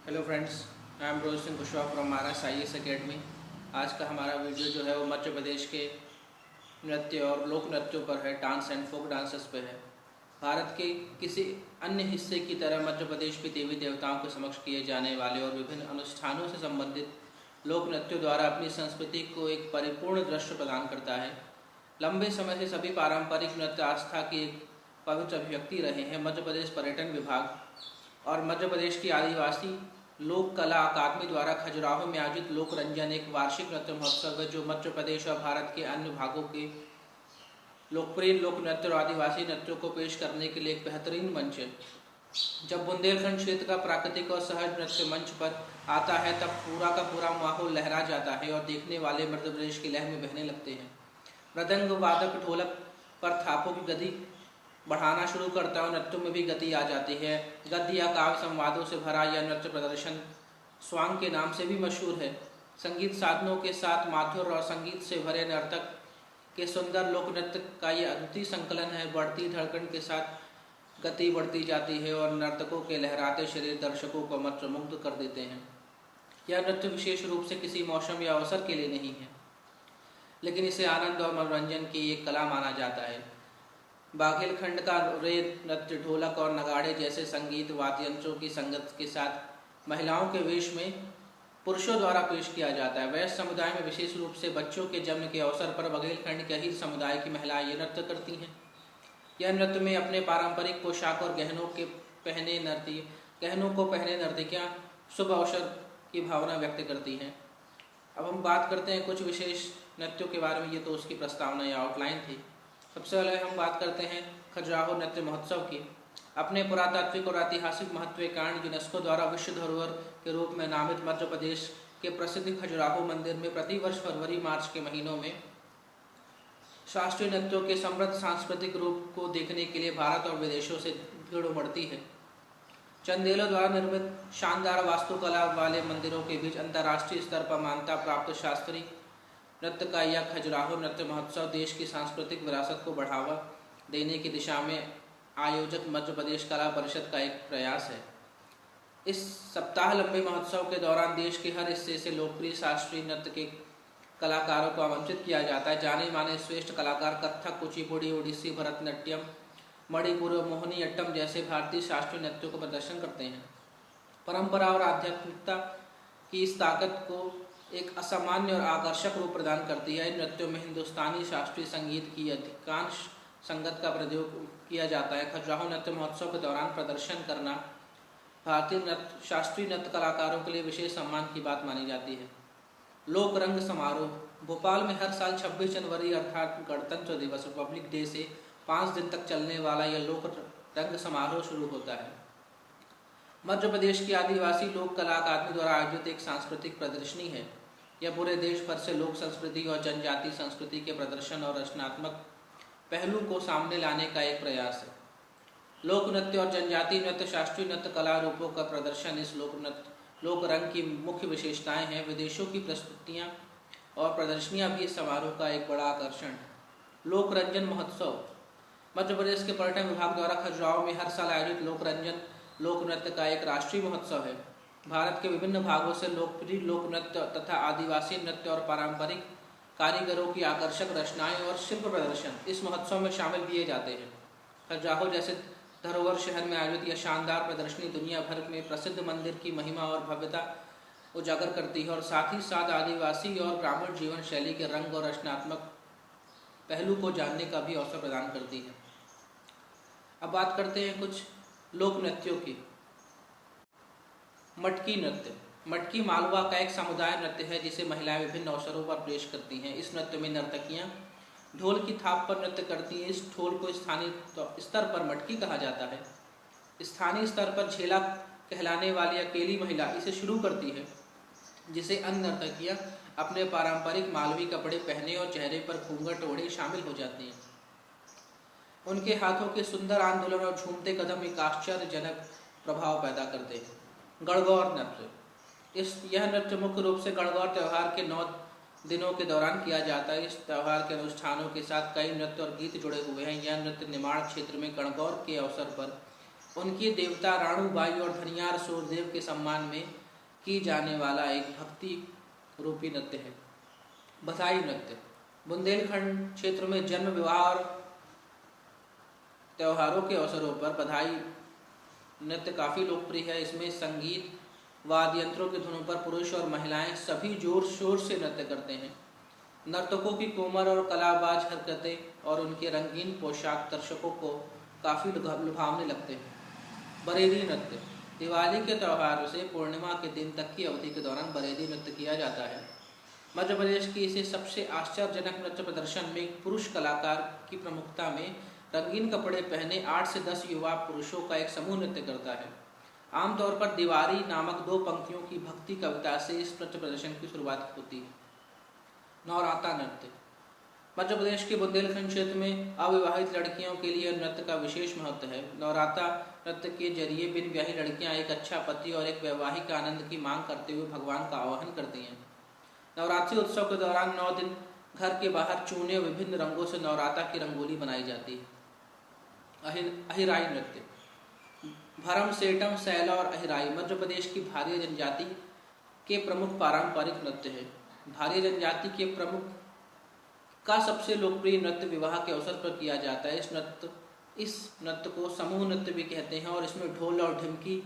Hello friends, I am Rohit Singh Kushwaha from Maharashtra IAS academy. आज का हमारा वीडियो जो है वो मध्य प्रदेश के नृत्य और लोक नृत्यों पर है, डांस एंड फोक डांसेस पे है। भारत के किसी अन्य हिस्से की तरह मध्य प्रदेश भी देवी देवताओं के समक्ष किए जाने वाले और विभिन्न अनुष्ठानों से संबंधित लोक नृत्यों द्वारा अपनी संस्कृति को एक परिपूर्ण दृश्य प्रदान करता है। लंबे समय से सभी पारंपरिक नृत्य आस्था की एक पवित्र अभिव्यक्ति रहे हैं। मध्य प्रदेश पर्यटन विभाग और मध्य प्रदेश की आदिवासी लोक कला अकादमी द्वारा खजुराहो में आयोजित लोक रंजन एक वार्षिक नृत्य महोत्सव है, जो मध्य प्रदेश और भारत के अन्य भागों के लोकप्रिय लोक नृत्य और आदिवासी नृत्यों को पेश करने के लिए एक बेहतरीन मंच है। जब बुंदेलखंड क्षेत्र का प्राकृतिक और सहज नृत्य मंच पर आता है, तब पूरा का पूरा माहौल लहरा जाता है और देखने वाले मध्य प्रदेश की लहर में बहने लगते हैं। मृदंग वादक ढोलक पर थापों की गति बढ़ाना शुरू करता है और नृत्यों में भी गति आ जाती है। गद्य या काव्य संवादों से भरा यह नृत्य प्रदर्शन स्वांग के नाम से भी मशहूर है। संगीत साधनों के साथ माधुर्य और संगीत से भरे नर्तक के सुंदर लोक नृत्य का यह अद्वितीय संकलन है। बढ़ती धड़कन के साथ गति बढ़ती जाती है और नर्तकों के लहराते शरीर दर्शकों को मंत्रमुग्ध कर देते हैं। यह नृत्य विशेष रूप से किसी मौसम या अवसर के लिए नहीं है, लेकिन इसे आनंद और मनोरंजन की एक कला माना जाता है। बाघेलखंड का रे नृत्य ढोलक और नगाड़े जैसे संगीत वाद्ययंत्रों की संगत के साथ महिलाओं के वेश में पुरुषों द्वारा पेश किया जाता है। वैश्य समुदाय में विशेष रूप से बच्चों के जन्म के अवसर पर बघेलखंड के अहीर समुदाय की महिलाएं ये नृत्य करती हैं। यह नृत्य में अपने पारंपरिक पोशाक और गहनों को पहने नर्तकियां शुभ अवसर की भावना व्यक्त करती हैं। अब हम बात करते हैं कुछ विशेष नृत्यों के बारे में। ये तो उसकी प्रस्तावना या आउटलाइन थी। सबसे पहले हम बात करते हैं खजुराहो नृत्य महोत्सव की। अपने पुरातात्विक और ऐतिहासिक महत्व के कारण यूनेस्को द्वारा विश्व धरोहर के रूप में नामित मध्य प्रदेश के प्रसिद्ध खजुराहो मंदिर में प्रतिवर्ष फरवरी मार्च के महीनों में शास्त्रीय नृत्यों के समृद्ध सांस्कृतिक रूप को देखने के लिए भारत और विदेशों से भीड़ उमड़ती है। चंदेलों द्वारा निर्मित शानदार वास्तुकला वाले मंदिरों के बीच अंतर्राष्ट्रीय स्तर पर मान्यता प्राप्त शास्त्रीय नृत्य का यह खजुराहो नृत्य महोत्सव देश की सांस्कृतिक विरासत को बढ़ावा देने की दिशा में आयोजक मध्य प्रदेश कला परिषद का एक प्रयास है। इस सप्ताह लंबे महोत्सव के दौरान देश के हर हिस्से से लोकप्रिय शास्त्रीय नृत्य के कलाकारों को आमंत्रित किया जाता है। जाने माने श्रेष्ठ कलाकार कथक, कुचिपुड़ी, ओडिसी, भरतनाट्यम, मणिपुर, मोहिनी अट्टम जैसे भारतीय शास्त्रीय नृत्यों को प्रदर्शन करते हैं। परंपरा और आध्यात्मिकता की इस ताकत को एक असामान्य और आकर्षक रूप प्रदान करती है। इन नृत्यों में हिंदुस्तानी शास्त्रीय संगीत की अधिकांश संगत का प्रयोग किया जाता है। खजुराहो नृत्य महोत्सव के दौरान प्रदर्शन करना भारतीय शास्त्रीय नृत्य कलाकारों के लिए विशेष सम्मान की बात मानी जाती है। लोक रंग समारोह भोपाल में हर साल 26 जनवरी अर्थात गणतंत्र दिवस रिपब्लिक डे से 5 दिन तक चलने वाला यह लोक रंग समारोह शुरू होता है। मध्य प्रदेश की आदिवासी लोक कला अकादमी द्वारा आयोजित एक सांस्कृतिक प्रदर्शनी है। यह पूरे देश भर से लोक संस्कृति और जनजाति संस्कृति के प्रदर्शन और रचनात्मक पहलू को सामने लाने का एक प्रयास है। लोक नृत्य और जनजाति नृत्य शास्त्रीय नृत्य कला रूपों का प्रदर्शन इस लोक रंग की मुख्य विशेषताएं हैं। विदेशों की प्रस्तुतियां और प्रदर्शनियां भी इस समारोह का एक बड़ा आकर्षण है। लोक रंजन महोत्सव मध्य प्रदेश के पर्यटन विभाग द्वारा खजुराहो में हर साल आयोजित लोक रंजन लोक नृत्य का एक राष्ट्रीय महोत्सव है। भारत के विभिन्न भागों से लोकप्रिय लोक नृत्य तथा आदिवासी नृत्य और पारंपरिक कारीगरों की आकर्षक रचनाएं और शिल्प प्रदर्शन इस महोत्सव में शामिल किए जाते हैं। खजुराहो जैसे धरोहर शहर में आयोजित यह शानदार प्रदर्शनी दुनिया भर में प्रसिद्ध मंदिर की महिमा और भव्यता उजागर करती है और साथ ही साथ आदिवासी और ग्रामीण जीवन शैली के रंग और रचनात्मक पहलू को जानने का भी अवसर प्रदान करती है। अब बात करते हैं कुछ लोक नृत्यों की। मटकी नृत्य। मटकी मालवा का एक समुदाय नृत्य है जिसे महिलाएं विभिन्न अवसरों पर पेश करती हैं। इस नृत्य में नर्तकियां ढोल की थाप पर नृत्य करती हैं। इस ढोल को स्थानीय स्तर पर मटकी कहा जाता है। स्थानीय स्तर पर झेला कहलाने वाली अकेली महिला इसे शुरू करती है, जिसे अन्य नर्तकियां अपने पारंपरिक मालवी कपड़े पहने और चेहरे पर घूंघट ओढ़े शामिल हो जाती हैं। उनके हाथों के सुंदर आंदोलन और झूमते कदम एक आश्चर्यजनक प्रभाव पैदा करते हैं। गणगौर नृत्य। यह नृत्य मुख्य रूप से गणगौर त्यौहार के 9 दिनों के दौरान किया जाता है। इस त्यौहार के अनुष्ठानों के साथ कई नृत्य और गीत जुड़े हुए हैं। यह नृत्य निमाड़ क्षेत्र में गणगौर के अवसर पर उनकी देवता राणूबाई और धनियार सूरदेव के सम्मान में की जाने वाला एक भक्ति रूपी नृत्य है। बधाई नृत्य बुंदेलखंड क्षेत्र में जन्म, विवाह और त्योहारों के अवसरों पर बधाई नृत्य काफ़ी लोकप्रिय है। इसमें संगीत, वाद्य यंत्रों की धुनों पर पुरुष और महिलाएं सभी जोर शोर से नृत्य करते हैं। नर्तकों की कोमल और कलाबाज हरकतें और उनके रंगीन पोशाक दर्शकों को काफ़ी लुभावने लगते हैं। बरेली नृत्य दिवाली के त्यौहार से पूर्णिमा के दिन तक की अवधि के दौरान बरेली नृत्य किया जाता है। मध्य प्रदेश की इसे सबसे आश्चर्यजनक नृत्य प्रदर्शन में एक पुरुष कलाकार की प्रमुखता में रंगीन कपड़े पहने 8 से 10 युवा पुरुषों का एक समूह नृत्य करता है। आमतौर पर दीवारी नामक 2 पंक्तियों की भक्ति कविता से इस नृत्य प्रदर्शन की शुरुआत होती है। नौराता नृत्य मध्य प्रदेश के बुंदेलखंड क्षेत्र में अविवाहित लड़कियों के लिए नृत्य का विशेष महत्व है। नौराता नृत्य के जरिए बिन ब्याही लड़कियां एक अच्छा पति और एक वैवाहिक आनंद की मांग करते हुए भगवान का आवाहन करती हैं। नवरात्रि उत्सव के दौरान 9 दिन घर के बाहर चूने और विभिन्न रंगों से नवराता की रंगोली बनाई जाती है। अहिराई नृत्य भरम, सेठम, सैला और अहिराई मध्य प्रदेश की भारी जनजाति के प्रमुख पारंपरिक नृत्य है। भारी जनजाति के प्रमुख का सबसे लोकप्रिय नृत्य विवाह के अवसर पर किया जाता है। इस नृत्य को समूह नृत्य भी कहते हैं और इसमें ढोल और ढिमकी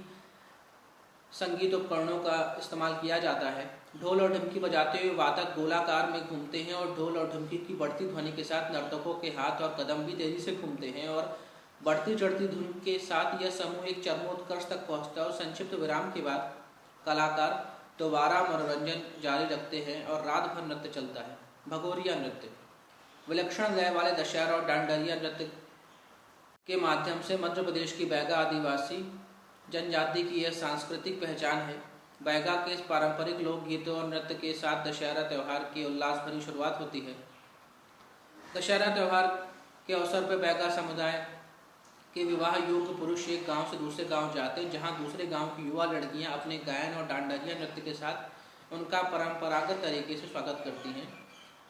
संगीत उपकरणों का इस्तेमाल किया जाता है। ढोल और ढिमकी बजाते हुए वादक गोलाकार में घूमते हैं और ढोल और ढिमकी की बढ़ती ध्वनि के साथ नर्तकों के हाथ और कदम भी तेजी से घूमते हैं और बढ़ती चढ़ती धुन के साथ यह समूह एक चरमोत्कर्ष तक पहुंचता है और संक्षिप्त विराम के बाद कलाकार दोबारा मनोरंजन जारी रखते हैं और रात भर नृत्य चलता है। भगोरिया नृत्य विलक्षण लय वाले दशहरा और डांडरिया नृत्य के माध्यम से मध्य प्रदेश की बैगा आदिवासी जनजाति की यह सांस्कृतिक पहचान है। बैगा के पारंपरिक लोकगीतों और नृत्य के साथ दशहरा त्यौहार की उल्लास भरी शुरुआत होती है। दशहरा त्यौहार के अवसर पर बैगा समुदाय के विवाह योग्य पुरुष एक गांव से दूसरे गांव जाते हैं, जहां दूसरे गांव की युवा लड़कियां अपने गायन और डांडरिया नृत्य के साथ उनका परंपरागत तरीके से स्वागत करती हैं।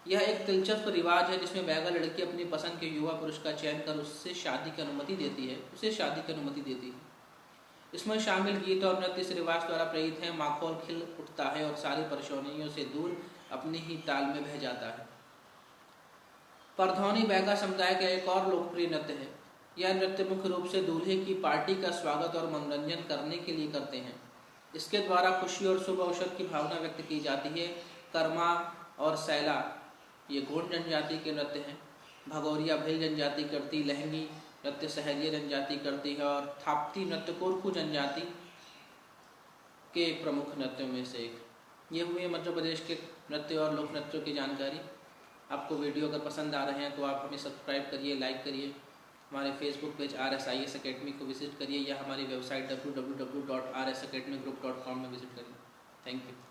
यह एक दिलचस्प रिवाज है जिसमें बैगा लड़की अपनी पसंद के युवा पुरुष का चयन कर उसे शादी की अनुमति देती है। इसमें शामिल गीत और नृत्य इस रिवाज द्वारा प्रेरित है। माहौल खिल उठता है और सारी परेशानियों से दूर अपने ही ताल में बह जाता है। परधौनी बैगा समुदाय का एक और लोकप्रिय नृत्य है। यह नृत्य मुख्य रूप से दूल्हे की पार्टी का स्वागत और मनोरंजन करने के लिए करते हैं। इसके द्वारा खुशी और शुभ अवसर की भावना व्यक्त की जाती है। कर्मा और सैला ये गोंड जनजाति के नृत्य हैं। भगोरिया भील जनजाति करती, लहंगी नृत्य सहरिया जनजाति करती है और थाप्ती नृत्य कोरकू जनजाति के प्रमुख नृत्यों में से एक। ये हुए मध्य प्रदेश के नृत्य और लोक नृत्यों की जानकारी। आपको वीडियो अगर पसंद आ रहे हैं तो आप हमें सब्सक्राइब करिए, लाइक करिए। हमारे फेसबुक पेज RSIS अकेडमी को विजिट करिए या हमारी वेबसाइट www.rsacademygroup.com में विजिट करिए। Thank you.